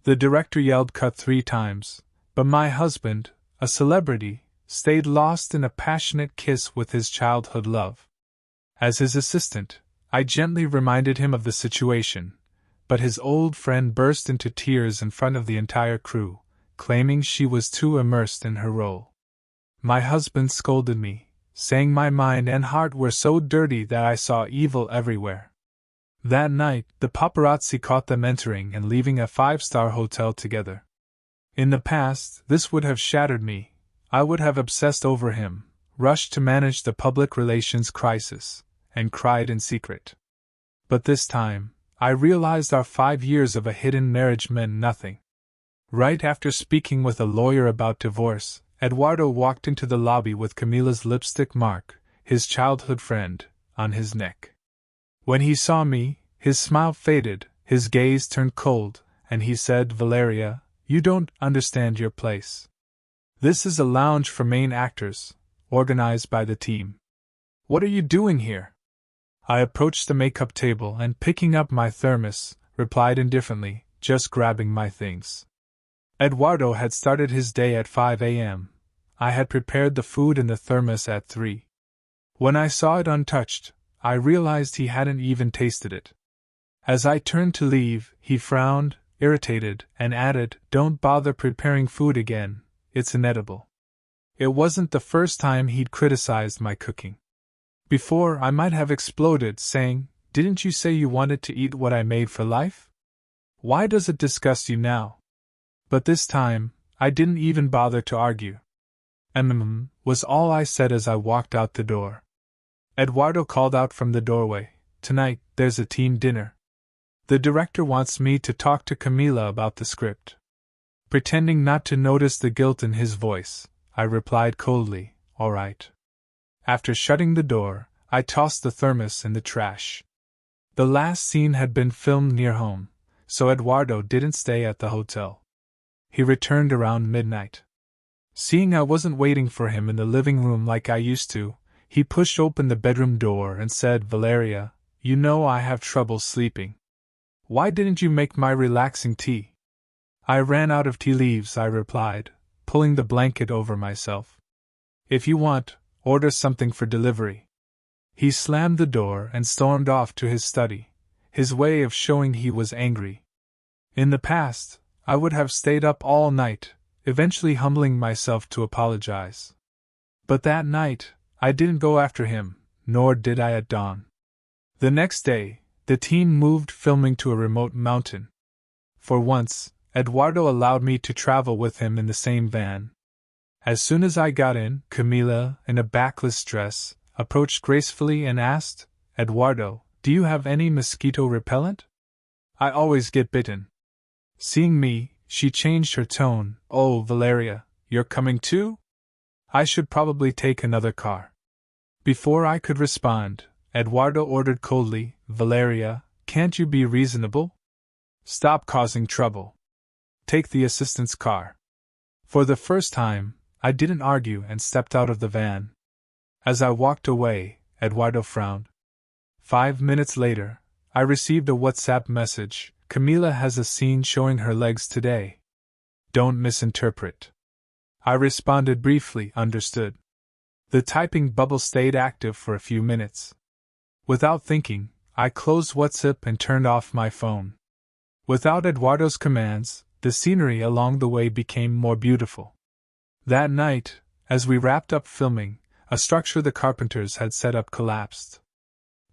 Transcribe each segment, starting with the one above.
The director yelled cut 3 times, but my husband, a celebrity, stayed lost in a passionate kiss with his childhood love. As his assistant, I gently reminded him of the situation, but his old friend burst into tears in front of the entire crew, claiming she was too immersed in her role. My husband scolded me, saying my mind and heart were so dirty that I saw evil everywhere. That night, the paparazzi caught them entering and leaving a 5-star hotel together. In the past, this would have shattered me. I would have obsessed over him, rushed to manage the public relations crisis, and cried in secret. But this time, I realized our 5 years of a hidden marriage meant nothing. Right after speaking with a lawyer about divorce, Eduardo walked into the lobby with Camila's lipstick mark, his childhood friend, on his neck. When he saw me, his smile faded, his gaze turned cold, and he said, "Valeria, you don't understand your place. This is a lounge for main actors, organized by the team. What are you doing here?" I approached the makeup table and, picking up my thermos, replied indifferently, "Just grabbing my things." Eduardo had started his day at 5 a.m. I had prepared the food in the thermos at 3. When I saw it untouched, I realized he hadn't even tasted it. As I turned to leave, he frowned, irritated, and added, "Don't bother preparing food again, it's inedible." It wasn't the first time he'd criticized my cooking. Before, I might have exploded, saying, "Didn't you say you wanted to eat what I made for life? Why does it disgust you now?" But this time, I didn't even bother to argue. Was all I said as I walked out the door. Eduardo called out from the doorway, "Tonight, there's a team dinner. The director wants me to talk to Camila about the script." Pretending not to notice the guilt in his voice, I replied coldly, "All right." After shutting the door, I tossed the thermos in the trash. The last scene had been filmed near home, so Eduardo didn't stay at the hotel. He returned around midnight. Seeing I wasn't waiting for him in the living room like I used to, he pushed open the bedroom door and said, "Valeria, you know I have trouble sleeping. Why didn't you make my relaxing tea?" "I ran out of tea leaves," I replied, pulling the blanket over myself. "If you want, order something for delivery." He slammed the door and stormed off to his study, his way of showing he was angry. In the past, I would have stayed up all night, eventually humbling myself to apologize. But that night, I didn't go after him, nor did I at dawn. The next day, the team moved filming to a remote mountain. For once, Eduardo allowed me to travel with him in the same van. As soon as I got in, Camila, in a backless dress, approached gracefully and asked, "Eduardo, do you have any mosquito repellent? I always get bitten." Seeing me, she changed her tone. "Oh, Valeria, you're coming too? I should probably take another car." Before I could respond, Eduardo ordered coldly, "Valeria, can't you be reasonable? Stop causing trouble. Take the assistant's car." For the first time, I didn't argue and stepped out of the van. As I walked away, Eduardo frowned. 5 minutes later, I received a WhatsApp message, "Camila has a scene showing her legs today. Don't misinterpret." I responded briefly, "Understood." The typing bubble stayed active for a few minutes. Without thinking, I closed WhatsApp and turned off my phone. Without Eduardo's commands, the scenery along the way became more beautiful. That night, as we wrapped up filming, a structure the carpenters had set up collapsed.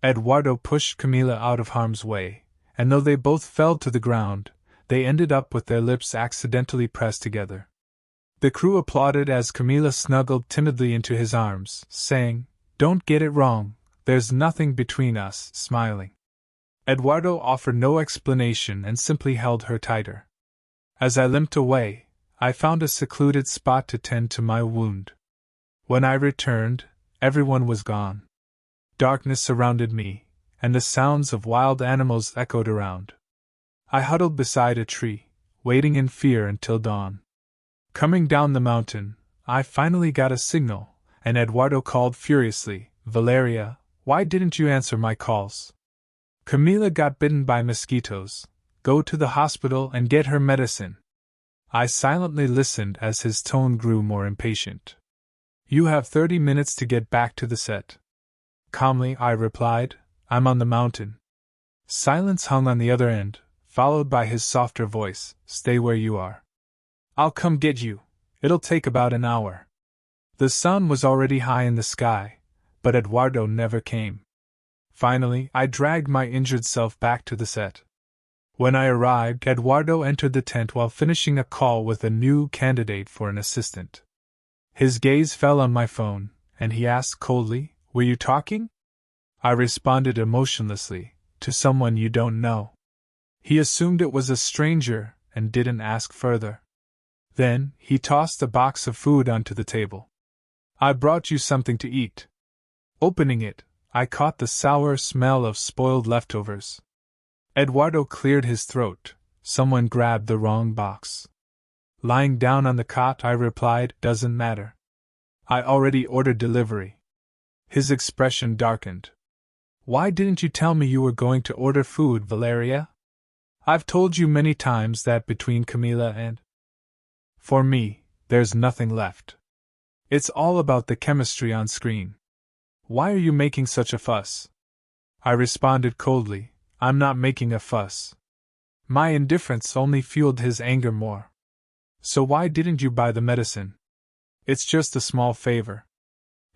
Eduardo pushed Camila out of harm's way, and though they both fell to the ground, they ended up with their lips accidentally pressed together. The crew applauded as Camila snuggled timidly into his arms, saying, "Don't get it wrong, there's nothing between us," smiling. Eduardo offered no explanation and simply held her tighter. As I limped away, I found a secluded spot to tend to my wound. When I returned, everyone was gone. Darkness surrounded me, and the sounds of wild animals echoed around. I huddled beside a tree, waiting in fear until dawn. Coming down the mountain, I finally got a signal, and Eduardo called furiously, "Valeria, why didn't you answer my calls?" "Camila got bitten by mosquitoes," Go to the hospital and get her medicine. I silently listened as his tone grew more impatient. You have 30 minutes to get back to the set. Calmly, I replied, I'm on the mountain. Silence hung on the other end, followed by his softer voice, stay where you are. I'll come get you. It'll take about an hour. The sun was already high in the sky, but Eduardo never came. Finally, I dragged my injured self back to the set. When I arrived, Eduardo entered the tent while finishing a call with a new candidate for an assistant. His gaze fell on my phone, and he asked coldly, Were you talking? I responded emotionlessly, To someone you don't know. He assumed it was a stranger and didn't ask further. Then, he tossed a box of food onto the table. I brought you something to eat. Opening it, I caught the sour smell of spoiled leftovers. Eduardo cleared his throat. Someone grabbed the wrong box. Lying down on the cot, I replied, Doesn't matter. I already ordered delivery. His expression darkened. Why didn't you tell me you were going to order food, Valeria? I've told you many times that between Camila and... For me, there's nothing left. It's all about the chemistry on screen. Why are you making such a fuss? I responded coldly, I'm not making a fuss. My indifference only fueled his anger more. So why didn't you buy the medicine? It's just a small favor.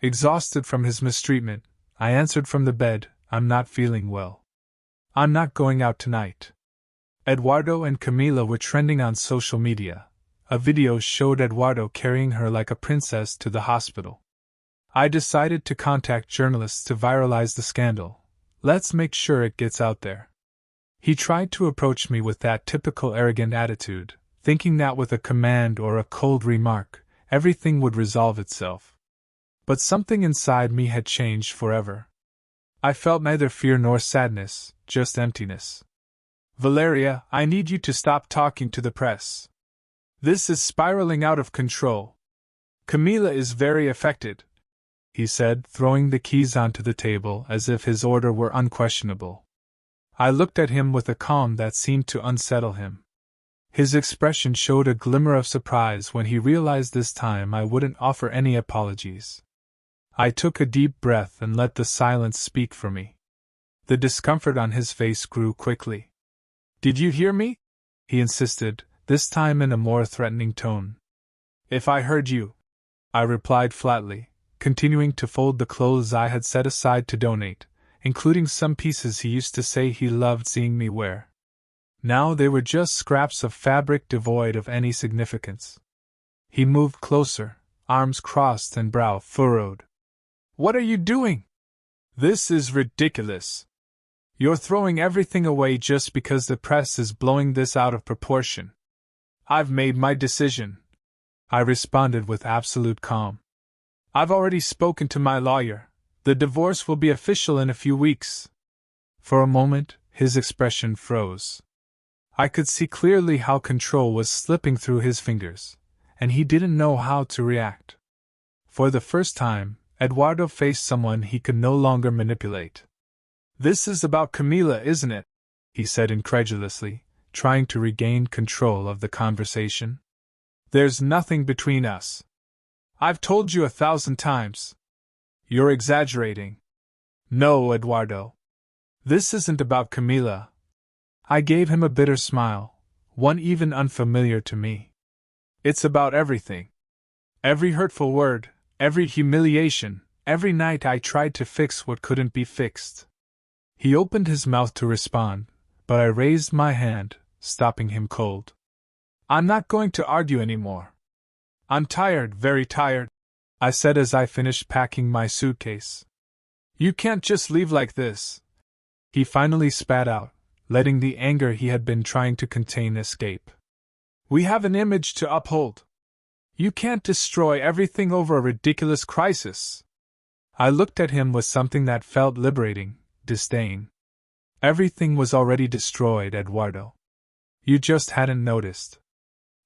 Exhausted from his mistreatment, I answered from the bed, I'm not feeling well. I'm not going out tonight. Eduardo and Camila were trending on social media. A video showed Eduardo carrying her like a princess to the hospital. I decided to contact journalists to viralize the scandal. Let's make sure it gets out there. He tried to approach me with that typical arrogant attitude, thinking that with a command or a cold remark, everything would resolve itself. But something inside me had changed forever. I felt neither fear nor sadness, just emptiness. Valeria, I need you to stop talking to the press. This is spiraling out of control. Camila is very affected, he said, throwing the keys onto the table as if his order were unquestionable. I looked at him with a calm that seemed to unsettle him. His expression showed a glimmer of surprise when he realized this time I wouldn't offer any apologies. I took a deep breath and let the silence speak for me. The discomfort on his face grew quickly. Did you hear me? He insisted, this time in a more threatening tone. If I heard you, I replied flatly, continuing to fold the clothes I had set aside to donate, including some pieces he used to say he loved seeing me wear. Now they were just scraps of fabric devoid of any significance. He moved closer, arms crossed and brow furrowed. What are you doing? This is ridiculous. You're throwing everything away just because the press is blowing this out of proportion. I've made my decision, I responded with absolute calm. I've already spoken to my lawyer. The divorce will be official in a few weeks. For a moment, his expression froze. I could see clearly how control was slipping through his fingers, and he didn't know how to react. For the first time, Eduardo faced someone he could no longer manipulate. This is about Camila, isn't it? He said incredulously, trying to regain control of the conversation. There's nothing between us. I've told you 1,000 times. You're exaggerating. No, Eduardo. This isn't about Camila. I gave him a bitter smile, one even unfamiliar to me. It's about everything. Every hurtful word, every humiliation, every night I tried to fix what couldn't be fixed. He opened his mouth to respond, but I raised my hand, stopping him cold. I'm not going to argue anymore. I'm tired, very tired, I said as I finished packing my suitcase. You can't just leave like this. He finally spat out, letting the anger he had been trying to contain escape. We have an image to uphold. You can't destroy everything over a ridiculous crisis. I looked at him with something that felt liberating, disdain. Everything was already destroyed, Eduardo. You just hadn't noticed.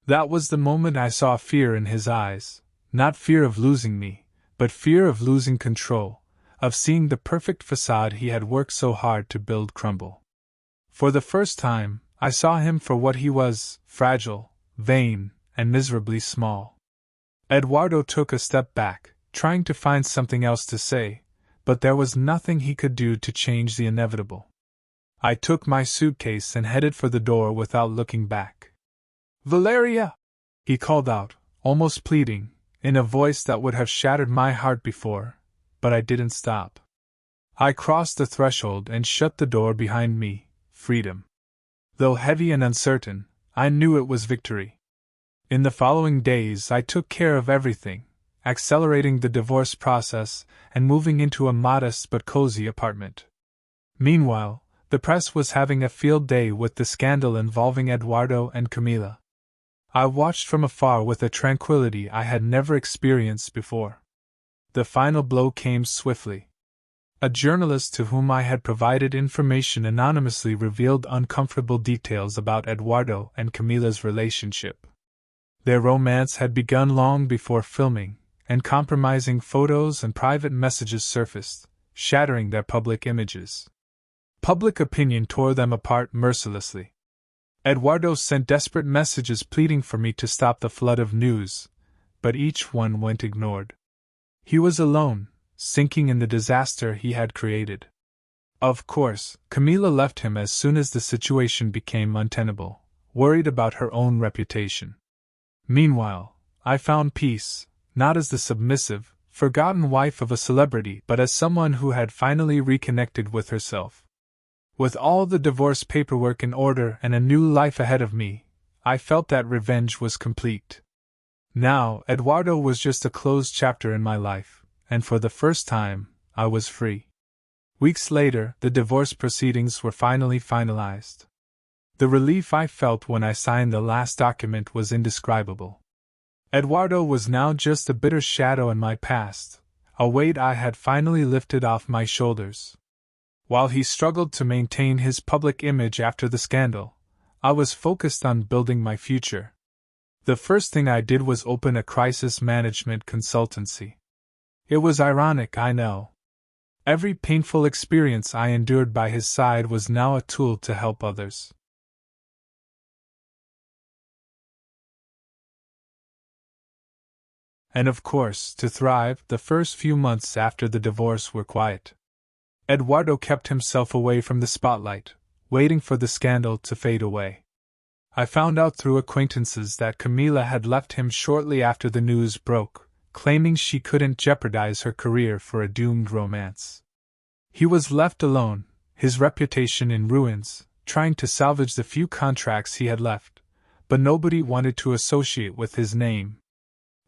That was the moment I saw fear in his eyes, not fear of losing me, but fear of losing control, of seeing the perfect facade he had worked so hard to build crumble. For the first time, I saw him for what he was: fragile, vain, and miserably small. Eduardo took a step back, trying to find something else to say, but there was nothing he could do to change the inevitable. I took my suitcase and headed for the door without looking back. "Valeria!" he called out, almost pleading, in a voice that would have shattered my heart before, but I didn't stop. I crossed the threshold and shut the door behind me. Freedom. Though heavy and uncertain, I knew it was victory. In the following days I took care of everything, accelerating the divorce process and moving into a modest but cozy apartment. Meanwhile, the press was having a field day with the scandal involving Eduardo and Camila. I watched from afar with a tranquility I had never experienced before. The final blow came swiftly. A journalist to whom I had provided information anonymously revealed uncomfortable details about Eduardo and Camila's relationship. Their romance had begun long before filming, and compromising photos and private messages surfaced, shattering their public images. Public opinion tore them apart mercilessly. Eduardo sent desperate messages pleading for me to stop the flood of news, but each one went ignored. He was alone, sinking in the disaster he had created. Of course, Camila left him as soon as the situation became untenable, worried about her own reputation. Meanwhile, I found peace, not as the submissive, forgotten wife of a celebrity, but as someone who had finally reconnected with herself. With all the divorce paperwork in order and a new life ahead of me, I felt that revenge was complete. Now, Eduardo was just a closed chapter in my life, and for the first time, I was free. Weeks later, the divorce proceedings were finally finalized. The relief I felt when I signed the last document was indescribable. Eduardo was now just a bitter shadow in my past, a weight I had finally lifted off my shoulders. While he struggled to maintain his public image after the scandal, I was focused on building my future. The first thing I did was open a crisis management consultancy. It was ironic, I know. Every painful experience I endured by his side was now a tool to help others. And of course, to thrive, the first few months after the divorce were quiet. Eduardo kept himself away from the spotlight, waiting for the scandal to fade away. I found out through acquaintances that Camila had left him shortly after the news broke, claiming she couldn't jeopardize her career for a doomed romance. He was left alone, his reputation in ruins, trying to salvage the few contracts he had left, but nobody wanted to associate with his name.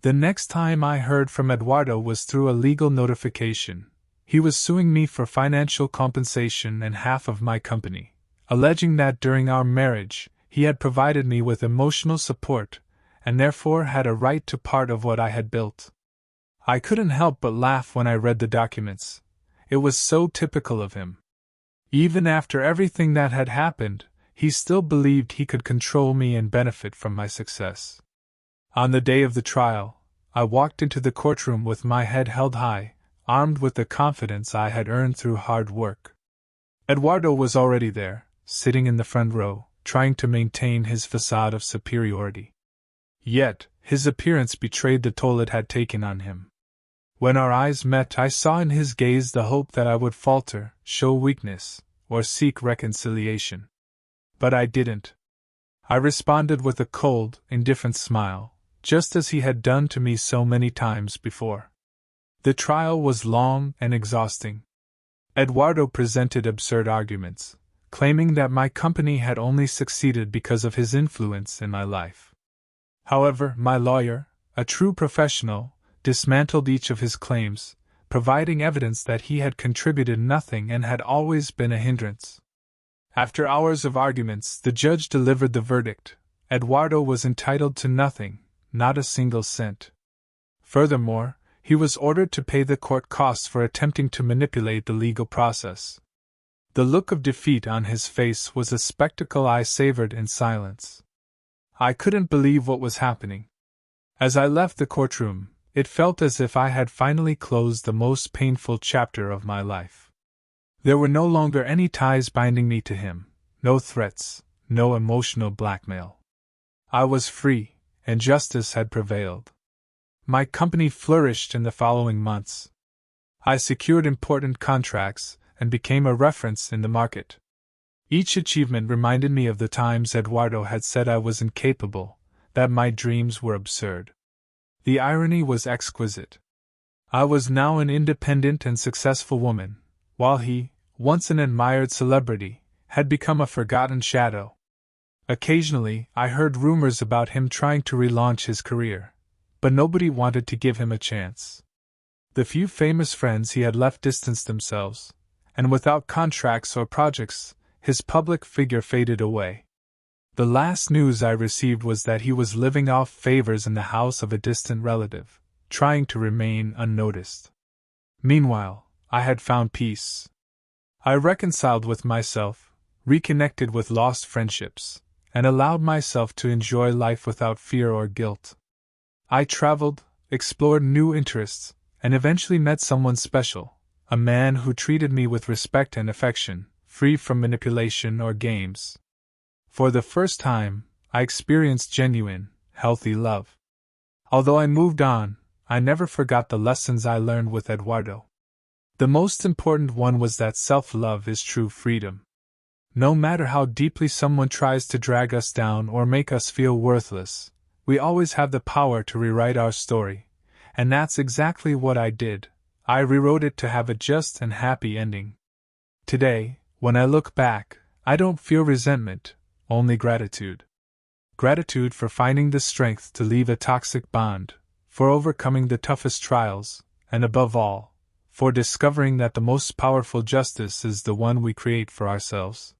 The next time I heard from Eduardo was through a legal notification. He was suing me for financial compensation and half of my company, alleging that during our marriage, he had provided me with emotional support, and therefore had a right to part of what I had built. I couldn't help but laugh when I read the documents. It was so typical of him. Even after everything that had happened, he still believed he could control me and benefit from my success. On the day of the trial, I walked into the courtroom with my head held high, armed with the confidence I had earned through hard work. Eduardo was already there, sitting in the front row, trying to maintain his facade of superiority. Yet, his appearance betrayed the toll it had taken on him. When our eyes met, I saw in his gaze the hope that I would falter, show weakness, or seek reconciliation. But I didn't. I responded with a cold, indifferent smile, just as he had done to me so many times before. The trial was long and exhausting. Eduardo presented absurd arguments, claiming that my company had only succeeded because of his influence in my life. However, my lawyer, a true professional, dismantled each of his claims, providing evidence that he had contributed nothing and had always been a hindrance. After hours of arguments, the judge delivered the verdict. Eduardo was entitled to nothing, not a single cent. Furthermore, he was ordered to pay the court costs for attempting to manipulate the legal process. The look of defeat on his face was a spectacle I savored in silence. I couldn't believe what was happening. As I left the courtroom, it felt as if I had finally closed the most painful chapter of my life. There were no longer any ties binding me to him, no threats, no emotional blackmail. I was free, and justice had prevailed. My company flourished in the following months. I secured important contracts and became a reference in the market. Each achievement reminded me of the times Eduardo had said I was incapable, that my dreams were absurd. The irony was exquisite. I was now an independent and successful woman, while he, once an admired celebrity, had become a forgotten shadow. Occasionally, I heard rumors about him trying to relaunch his career, but nobody wanted to give him a chance. The few famous friends he had left distanced themselves, and without contracts or projects, his public figure faded away. The last news I received was that he was living off favors in the house of a distant relative, trying to remain unnoticed. Meanwhile, I had found peace. I reconciled with myself, reconnected with lost friendships, and allowed myself to enjoy life without fear or guilt. I traveled, explored new interests, and eventually met someone special, a man who treated me with respect and affection, free from manipulation or games. For the first time, I experienced genuine, healthy love. Although I moved on, I never forgot the lessons I learned with Eduardo. The most important one was that self-love is true freedom. No matter how deeply someone tries to drag us down or make us feel worthless, we always have the power to rewrite our story, and that's exactly what I did. I rewrote it to have a just and happy ending. Today, when I look back, I don't feel resentment, only gratitude. Gratitude for finding the strength to leave a toxic bond, for overcoming the toughest trials, and above all, for discovering that the most powerful justice is the one we create for ourselves.